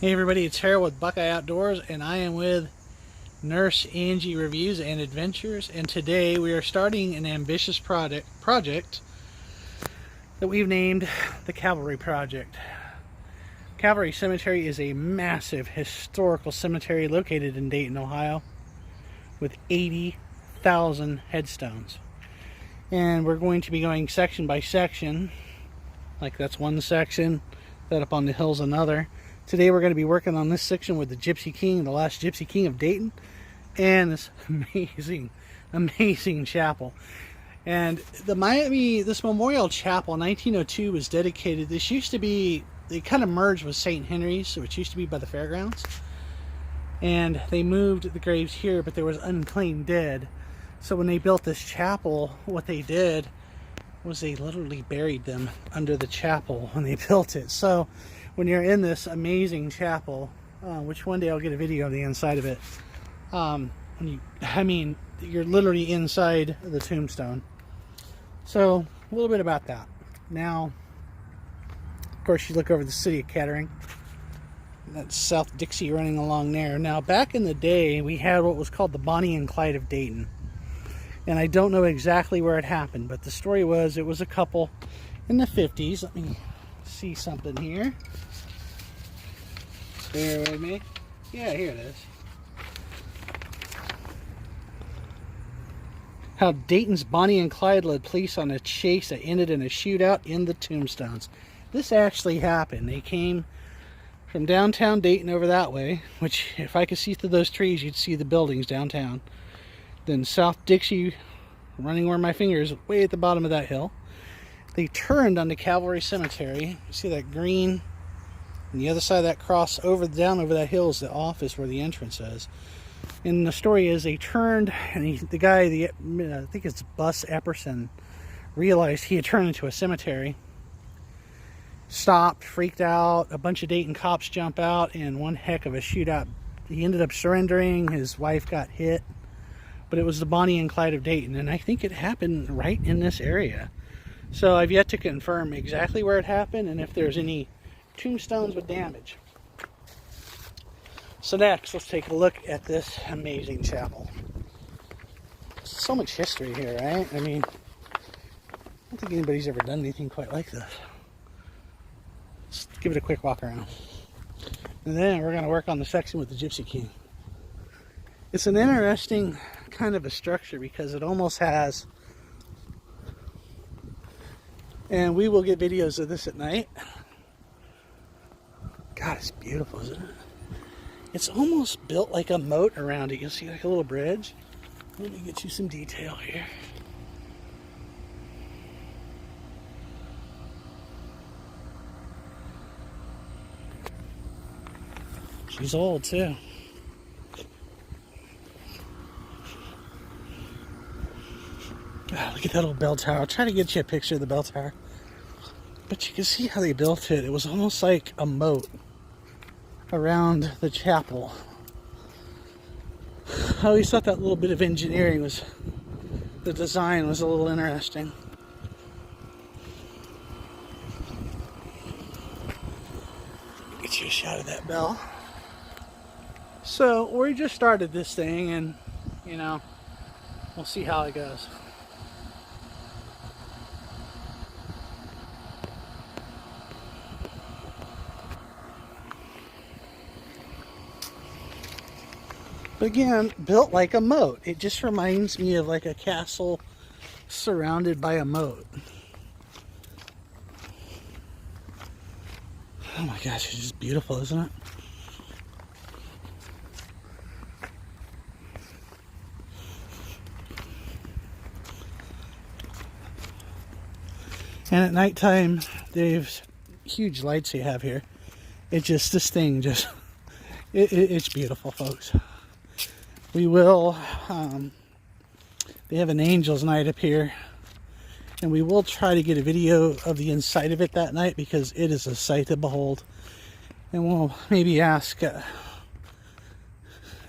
Hey everybody, it's Harold with Buckeye Outdoors, and I am with Nurse Angie Reviews and Adventures, and today we are starting an ambitious project that we've named the Calvary Project. Calvary Cemetery is a massive historical cemetery located in Dayton, Ohio, with 80,000 headstones. And we're going to be going section by section, like that's one section, that up on the hill's another. Today we're going to be working on this section with the Gypsy King, the last Gypsy King of Dayton, and this amazing chapel. And this Memorial Chapel in 1902 was dedicated. This used to be, they kind of merged with St. Henry's, which used to be by the fairgrounds. And they moved the graves here, but there was unclaimed dead. So when they built this chapel, what they did was they literally buried them under the chapel when they built it. So when you're in this amazing chapel, which one day I'll get a video of the inside of it, you're literally inside the tombstone. So a little bit about that. Now, of course, you look over the city of Kettering. That's South Dixie running along there. Now, back in the day, we had what was called the Bonnie and Clyde of Dayton. And I don't know exactly where it happened, but the story was it was a couple in the 50s. Let me see something here. Bear with me. Yeah, here it is. How Dayton's Bonnie and Clyde led police on a chase that ended in a shootout in the tombstones. This actually happened. They came from downtown Dayton over that way, which if I could see through those trees, you'd see the buildings downtown. Then South Dixie, running where my finger is, way at the bottom of that hill. They turned onto Calvary Cemetery. You see that green? And the other side of that cross, down over that hill, is the office where the entrance is. And the story is they turned, and I think it's Bus Epperson, realized he had turned into a cemetery. Stopped, freaked out. A bunch of Dayton cops jump out, and one heck of a shootout. He ended up surrendering. His wife got hit. But it was the Bonnie and Clyde of Dayton, and I think it happened right in this area. So I've yet to confirm exactly where it happened and if there's any tombstones with damage. So next, let's take a look at this amazing chapel. So much history here, right? I mean, I don't think anybody's ever done anything quite like this. Let's give it a quick walk around. And then we're going to work on the section with the Gypsy King. It's an interesting kind of a structure because it almost has, and we will get videos of this at night. God, it's beautiful, isn't it? It's almost built like a moat around it. You'll see like a little bridge. Let me get you some detail here. She's old too. Look at that old bell tower. I'll try to get you a picture of the bell tower. But you can see how they built it. It was almost like a moat around the chapel. I always thought that little bit of engineering was, the design was a little interesting. Get you a shot of that bell. So we just started this thing, and you know, we'll see how it goes. But again, built like a moat. It just reminds me of like a castle surrounded by a moat. Oh my gosh, it's just beautiful, isn't it? And at nighttime, there's huge lights they have here. This thing just, it's beautiful, folks. We will, they have an Angels Night up here, and we will try to get a video of the inside of it that night because it is a sight to behold. And we'll maybe ask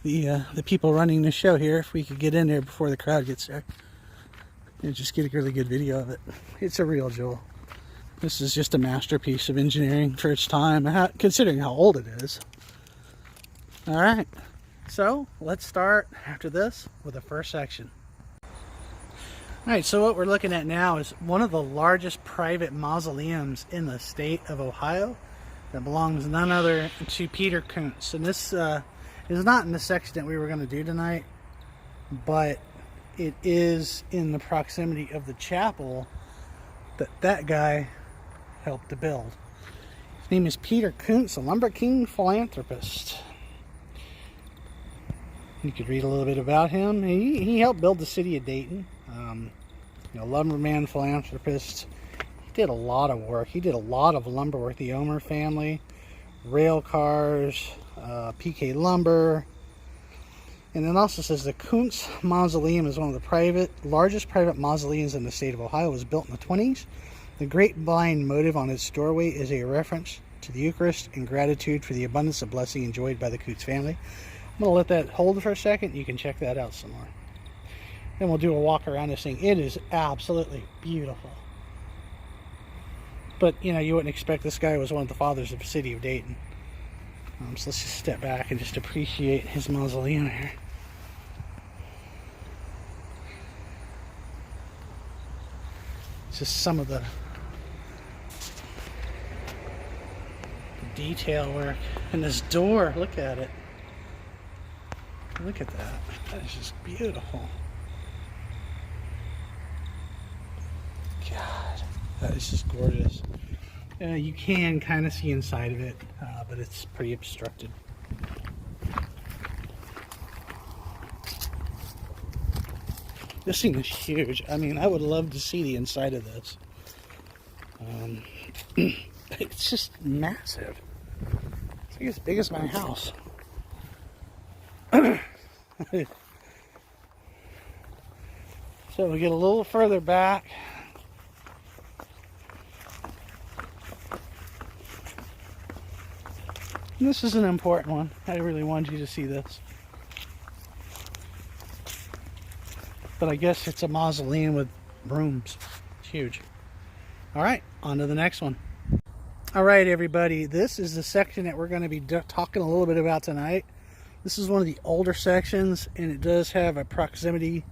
the people running the show here if we could get in there before the crowd gets there and just get a really good video of it. It's a real jewel. This is just a masterpiece of engineering for its time, considering how old it is. All right, so let's start after this with the first section. All right, so what we're looking at now is one of the largest private mausoleums in the state of Ohio that belongs none other to Peter Koontz. And this is not in the section that we were going to do tonight, but it is in the proximity of the chapel that guy helped to build. His name is Peter Koontz, a lumber king philanthropist. You could read a little bit about him. He helped build the city of Dayton. Lumberman, philanthropist. He did a lot of work. He did a lot of lumber work. The Omer family, rail cars, PK Lumber. And it also says the Koontz Mausoleum is one of the largest private mausoleums in the state of Ohio. It was built in the 20s. The great blind motive on its doorway is a reference to the Eucharist and gratitude for the abundance of blessing enjoyed by the Koontz family. I'm going to let that hold for a second. You can check that out some more. Then we'll do a walk around this thing. It is absolutely beautiful. But, you wouldn't expect this guy was one of the fathers of the city of Dayton. So let's just step back and just appreciate his mausoleum here. It's just some of the detail work. And this door, look at it. Look at that. That is just beautiful. God, that is just gorgeous. You can kind of see inside of it, but it's pretty obstructed. This thing is huge. I mean, I would love to see the inside of this. It's just massive. It's like as big as my house. So we get a little further back. And this is an important one. I really wanted you to see this. But I guess it's a mausoleum with rooms. It's huge. All right, on to the next one. All right, everybody. This is the section that we're going to be talking a little bit about tonight. This is one of the older sections, and it does have a proximity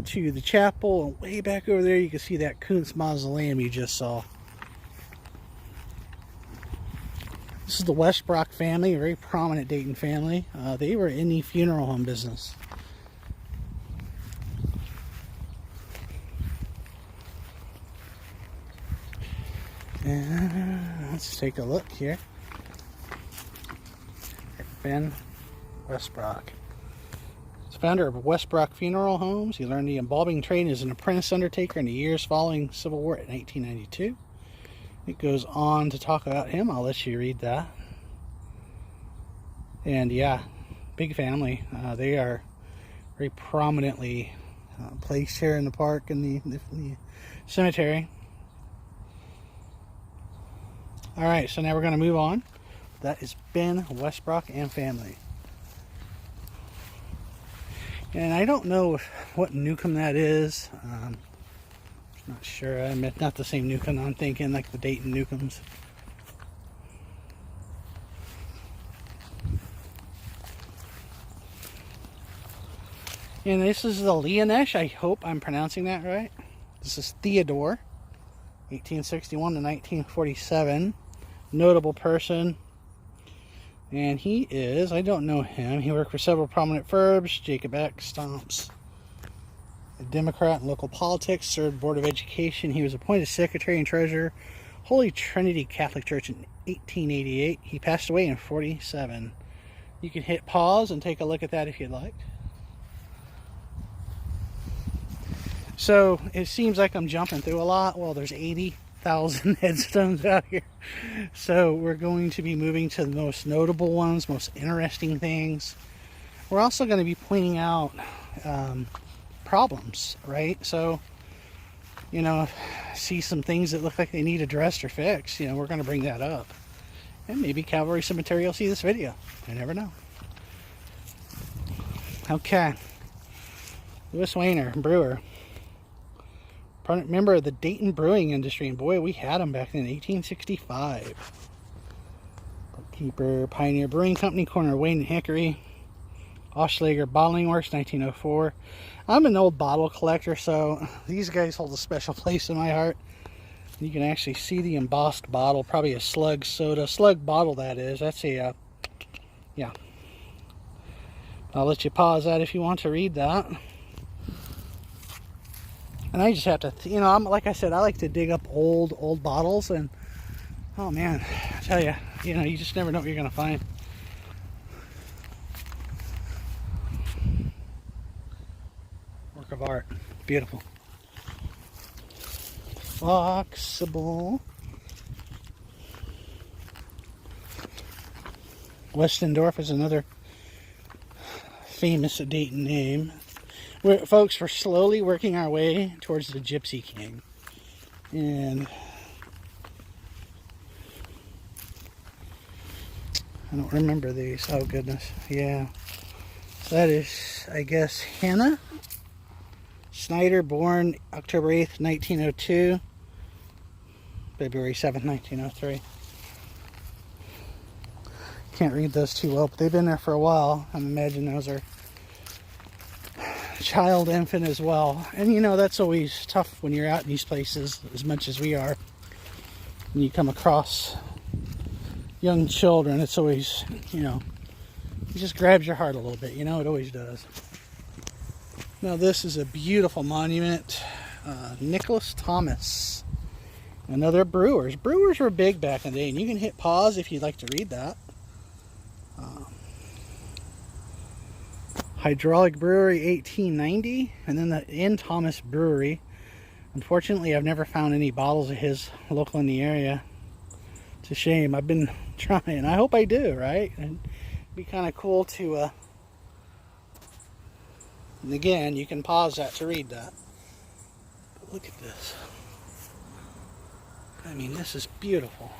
to the chapel. And way back over there, you can see that Koontz Mausoleum you just saw. This is the Westbrook family, a very prominent Dayton family. They were in the funeral home business. And let's take a look here. Ben Westbrook. He's founder of Westbrook Funeral Homes. He learned the embalming trade as an apprentice undertaker in the years following Civil War in 1892. It goes on to talk about him. I'll let you read that. And yeah, big family. They are very prominently placed here in the park and the cemetery. All right, so now we're going to move on. That is Ben Westbrook and family. And I don't know what Newcomb that is. Not sure. I'm not the same Newcomb I'm thinking, like the Dayton Newcombs. And this is the Leonesh. I hope I'm pronouncing that right. This is Theodore, 1861 to 1947. Notable person. And he is, I don't know him. He worked for several prominent firms. Jacob X, Stomps. A Democrat in local politics, served Board of Education. He was appointed Secretary and Treasurer, Holy Trinity Catholic Church in 1888. He passed away in 47. You can hit pause and take a look at that if you'd like. So it seems like I'm jumping through a lot. Well, there's 80,000 headstones out here. So we're going to be moving to the most notable ones, most interesting things. We're also going to be pointing out problems, right? So, see some things that look like they need addressed or fixed, we're going to bring that up. And maybe Calvary Cemetery will see this video. I never know. Okay. Louis Weiner, brewer. Member of the Dayton brewing industry. And boy, we had them back in 1865. Keeper, Pioneer Brewing Company, corner of Wayne and Hickory. Oschlager Bottling Works, 1904. I'm an old bottle collector, so these guys hold a special place in my heart. You can actually see the embossed bottle, probably a Slug soda. Slug bottle, that is. That's a, yeah. I'll let you pause that if you want to read that. And I just have to, you know, like I said, I like to dig up old bottles, and oh man, I tell you, you know, you just never know what you're going to find. Work of art. Beautiful. Flexible. Westendorf is another famous Dayton name. Folks, we're slowly working our way towards the Gypsy King. And I don't remember these. Oh, goodness. Yeah. So that is, I guess, Hannah Snyder, born October 8th, 1902. February 7th, 1903. Can't read those too well, but they've been there for a while. I imagine those are child, infant as well. And you know, that's always tough when you're out in these places, as much as we are. When you come across young children, it's always, you know, it just grabs your heart a little bit, you know, it always does. Now this is a beautiful monument. Nicholas Thomas. Another Brewers. Brewers were big back in the day, and you can hit pause if you'd like to read that. Hydraulic Brewery, 1890, and then the N. Thomas Brewery. Unfortunately, I've never found any bottles of his local in the area. It's a shame. I've been trying. I hope I do, right? And it'd be kind of cool to, and again, you can pause that to read that. But look at this. I mean, this is beautiful.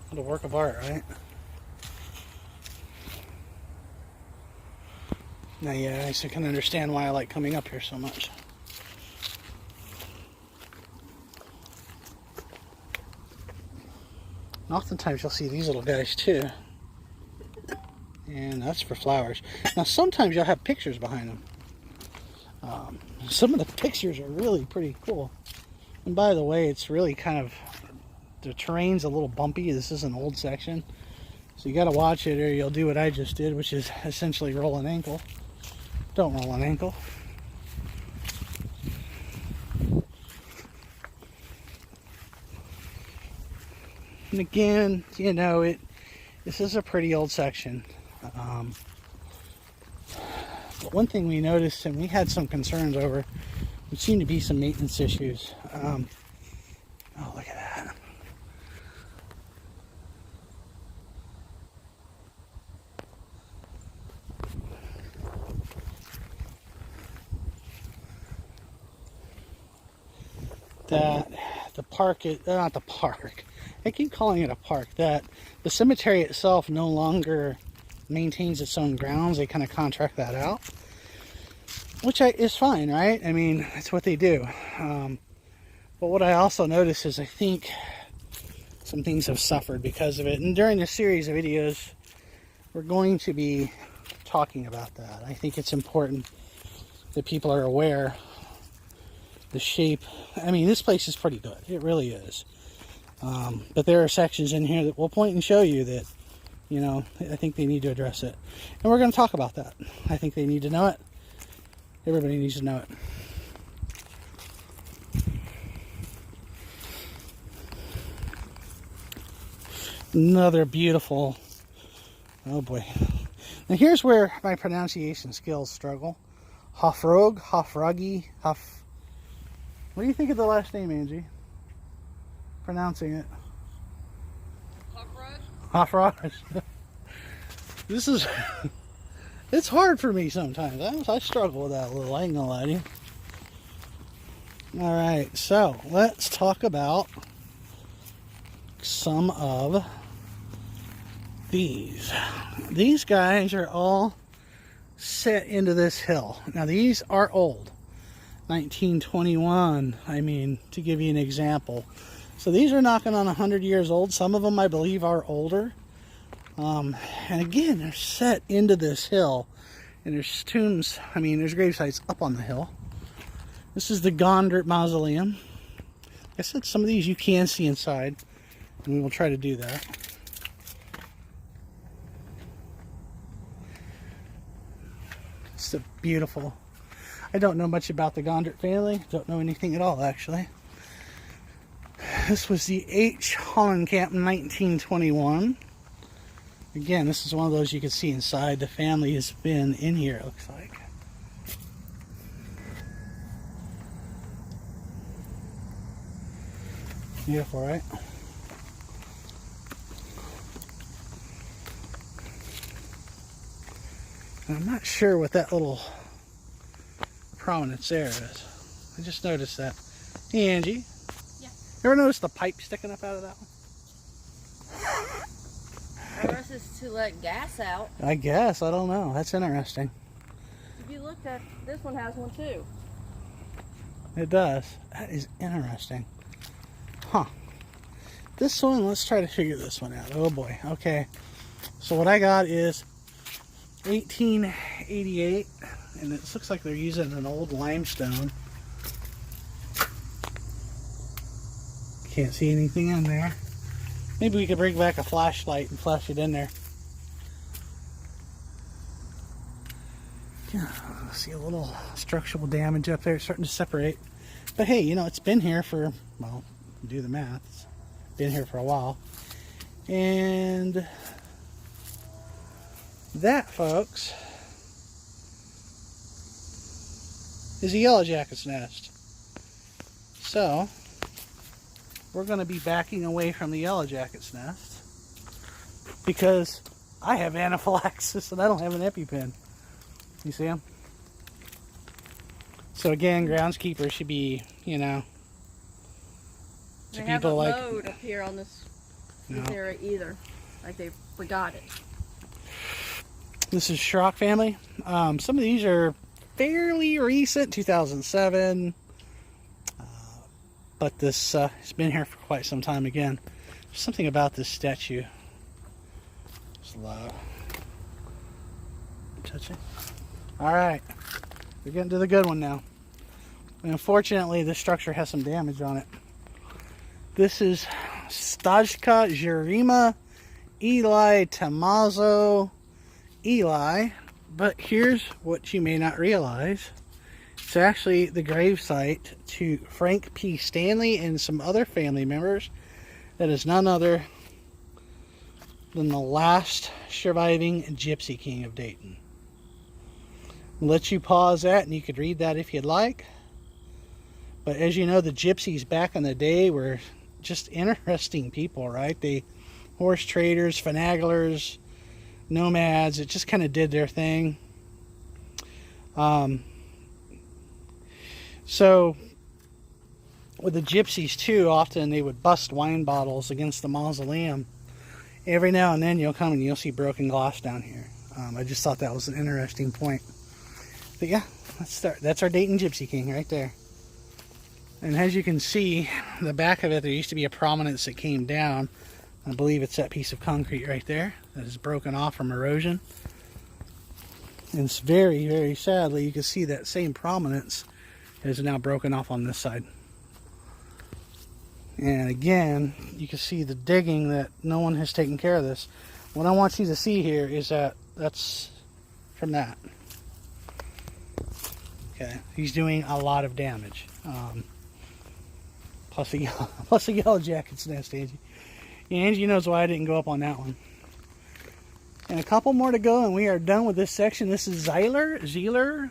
What a work of art, right? Now, yeah, I can understand why I like coming up here so much. And oftentimes you'll see these little guys too. And that's for flowers. Now, sometimes you'll have pictures behind them. Some of the pictures are really pretty cool. And by the way, it's really kind of, the terrain's a little bumpy. This is an old section. So you got to watch it, or you'll do what I just did, which is essentially roll an ankle. Don't roll an ankle. And again, you know, this is a pretty old section. But one thing we noticed, and we had some concerns over, there seemed to be some maintenance issues. Oh, look at that. That the park is not the park. I keep calling it a park. That the cemetery itself no longer maintains its own grounds. They kind of contract that out, which is fine, right? I mean, that's what they do. But what I also noticed is I think some things have suffered because of it. And during this series of videos, we're going to be talking about that. I think it's important that people are aware. The shape, I mean, this place is pretty good. It really is. But there are sections in here that will point and show you that, you know, I think they need to address it. And we're going to talk about that. I think they need to know it. Everybody needs to know it. Another beautiful, oh boy. Now here's where my pronunciation skills struggle. Hofrog, Hofragi, What do you think of the last name, Angie? Pronouncing it. Hofraj. This is, it's hard for me sometimes. I struggle with that a little, I ain't gonna lie to you. Alright, so let's talk about some of These guys are all set into this hill. Now these are old. 1921, I mean, to give you an example. So these are knocking on 100 years old. Some of them I believe are older. And again, they're set into this hill. And there's tombs, I mean, there's grave sites up on the hill. This is the Koontz Mausoleum. Like I said, some of these you can see inside. And we will try to do that. It's a beautiful. I don't know much about the Koontz family. Don't know anything at all, actually. This was the H. Hollenkamp in 1921. Again, this is one of those you can see inside. The family has been in here, it looks like. Beautiful, right? And I'm not sure what that little prominence there is. I just noticed that. Hey, Angie. Yeah. You ever notice the pipe sticking up out of that one? I guess it's to let gas out. I guess. I don't know. That's interesting. If you looked at this one, has one too. It does. That is interesting. Huh. This one, let's try to figure this one out. Oh boy. Okay. So what I got is 1888, and it looks like they're using an old limestone. Can't see anything in there. Maybe we could bring back a flashlight and flash it in there. Yeah, see a little structural damage up there. It's starting to separate. But hey, you know, it's been here for, well, do the math. It's been here for a while. And that, folks, is a yellow jacket's nest. So we're going to be backing away from the yellow jacket's nest because I have anaphylaxis and I don't have an EpiPen. You see them? So again, groundskeepers should be, you know, to they people haven't like mowed up here on this no. area either. Like they forgot it. This is Schrock family. Some of these are fairly recent, 2007. But this has been here for quite some time again. There's something about this statue. Just love. Touch it. Alright. We're getting to the good one now. And unfortunately, this structure has some damage on it. This is Stajka Jerima Eli Tamazo Eli. But here's what you may not realize. It's actually the gravesite to Frank P. Stanley and some other family members. That is none other than the last surviving Gypsy King of Dayton. I'll let you pause that and you could read that if you'd like. But as you know, the Gypsies back in the day were just interesting people, right? They horse traders, finaglers, nomads. It just kind of did their thing. So with the Gypsies too, often they would bust wine bottles against the mausoleum. Every now and then you'll come and you'll see broken glass down here. I just thought that was an interesting point. But yeah, let's start. That's our Dayton Gypsy King right there. And as you can see, the back of it, there used to be a prominence that came down. I believe it's that piece of concrete right there that is broken off from erosion. And it's very, very sadly, you can see that same prominence is now broken off on this side. And again, you can see the digging that no one has taken care of this. What I want you to see here is that that's from that. Okay, he's doing a lot of damage. Plus a yellow jacket's nest, Angie. Angie knows why I didn't go up on that one. And a couple more to go and we are done with this section. This is Zeeler.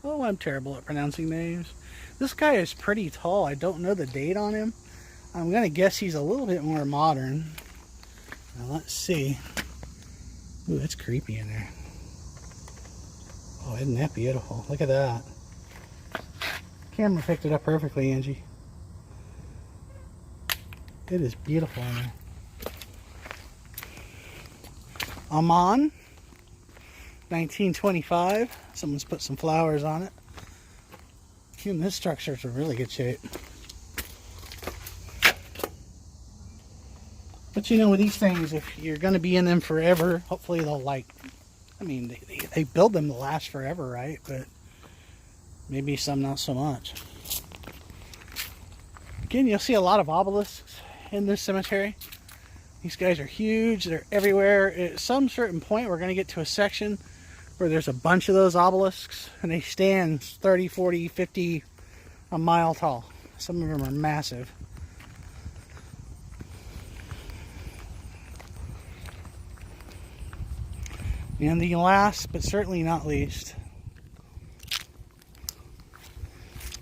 Oh, I'm terrible at pronouncing names. This guy is pretty tall. I don't know the date on him. I'm going to guess he's a little bit more modern. Now, let's see. Ooh, that's creepy in there. Oh, isn't that beautiful? Look at that. Camera picked it up perfectly, Angie. It is beautiful in there. Amman, 1925. Someone's put some flowers on it. And this structure's in really good shape. But you know, with these things, if you're going to be in them forever, hopefully they'll I mean, they build them to last forever, right? But maybe some not so much. Again, you'll see a lot of obelisks in this cemetery. These guys are huge. They're everywhere. At some certain point, we're going to get to a section where there's a bunch of those obelisks, and they stand 30, 40, 50, a mile tall. Some of them are massive. And the last, but certainly not least,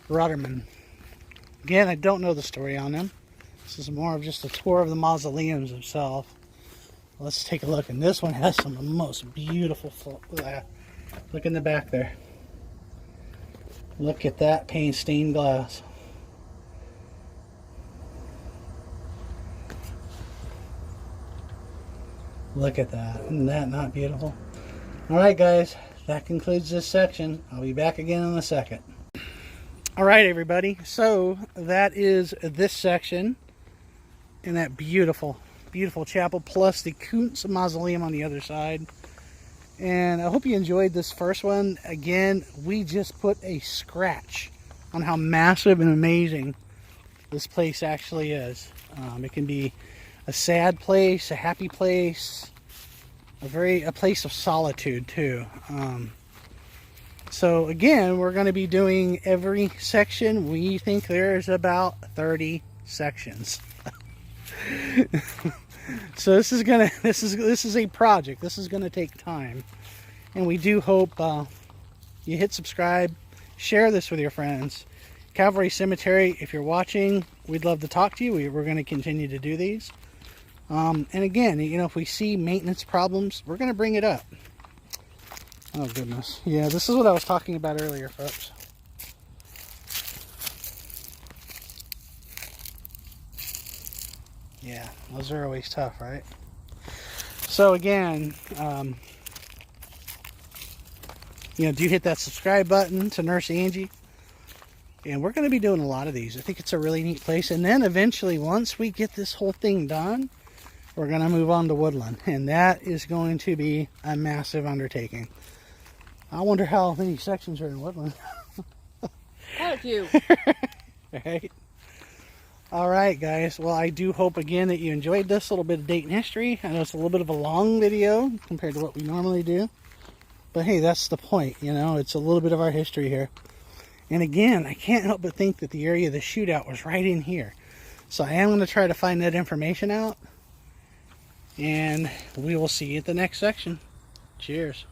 Rudderman. Again, I don't know the story on them. This is more of just a tour of the mausoleums themselves. Let's take a look. And this one has some of the most beautiful... Look in the back there. Look at that paint-stained glass. Look at that. Isn't that not beautiful? Alright guys, that concludes this section. I'll be back again in a second. Alright everybody, so that is this section in that beautiful, beautiful chapel, plus the Koontz Mausoleum on the other side. And I hope you enjoyed this first one. Again, we just put a scratch on how massive and amazing this place actually is. It can be a sad place, a happy place, a place of solitude too. So again, we're going to be doing every section. We think there's about 30 sections. So this is a project. This is gonna take time, and we do hope you hit subscribe, share this with your friends. Calvary Cemetery, if you're watching, we'd love to talk to you. We're going to continue to do these. And again, you know, if we see maintenance problems, we're going to bring it up. Oh goodness, yeah, this is what I was talking about earlier, folks. Yeah, those are always tough, right? So again, you know, do hit that subscribe button to Nurse Angie. And we're going to be doing a lot of these. I think it's a really neat place. And then eventually, once we get this whole thing done, we're going to move on to Woodland. And that is going to be a massive undertaking. I wonder how many sections are in Woodland. Quite a few. Right? Alright guys, well I do hope again that you enjoyed this little bit of Dayton history. I know it's a little bit of a long video compared to what we normally do. But hey, that's the point, you know, it's a little bit of our history here. And again, I can't help but think that the area of the shootout was right in here. So I am going to try to find that information out. And we will see you at the next section. Cheers.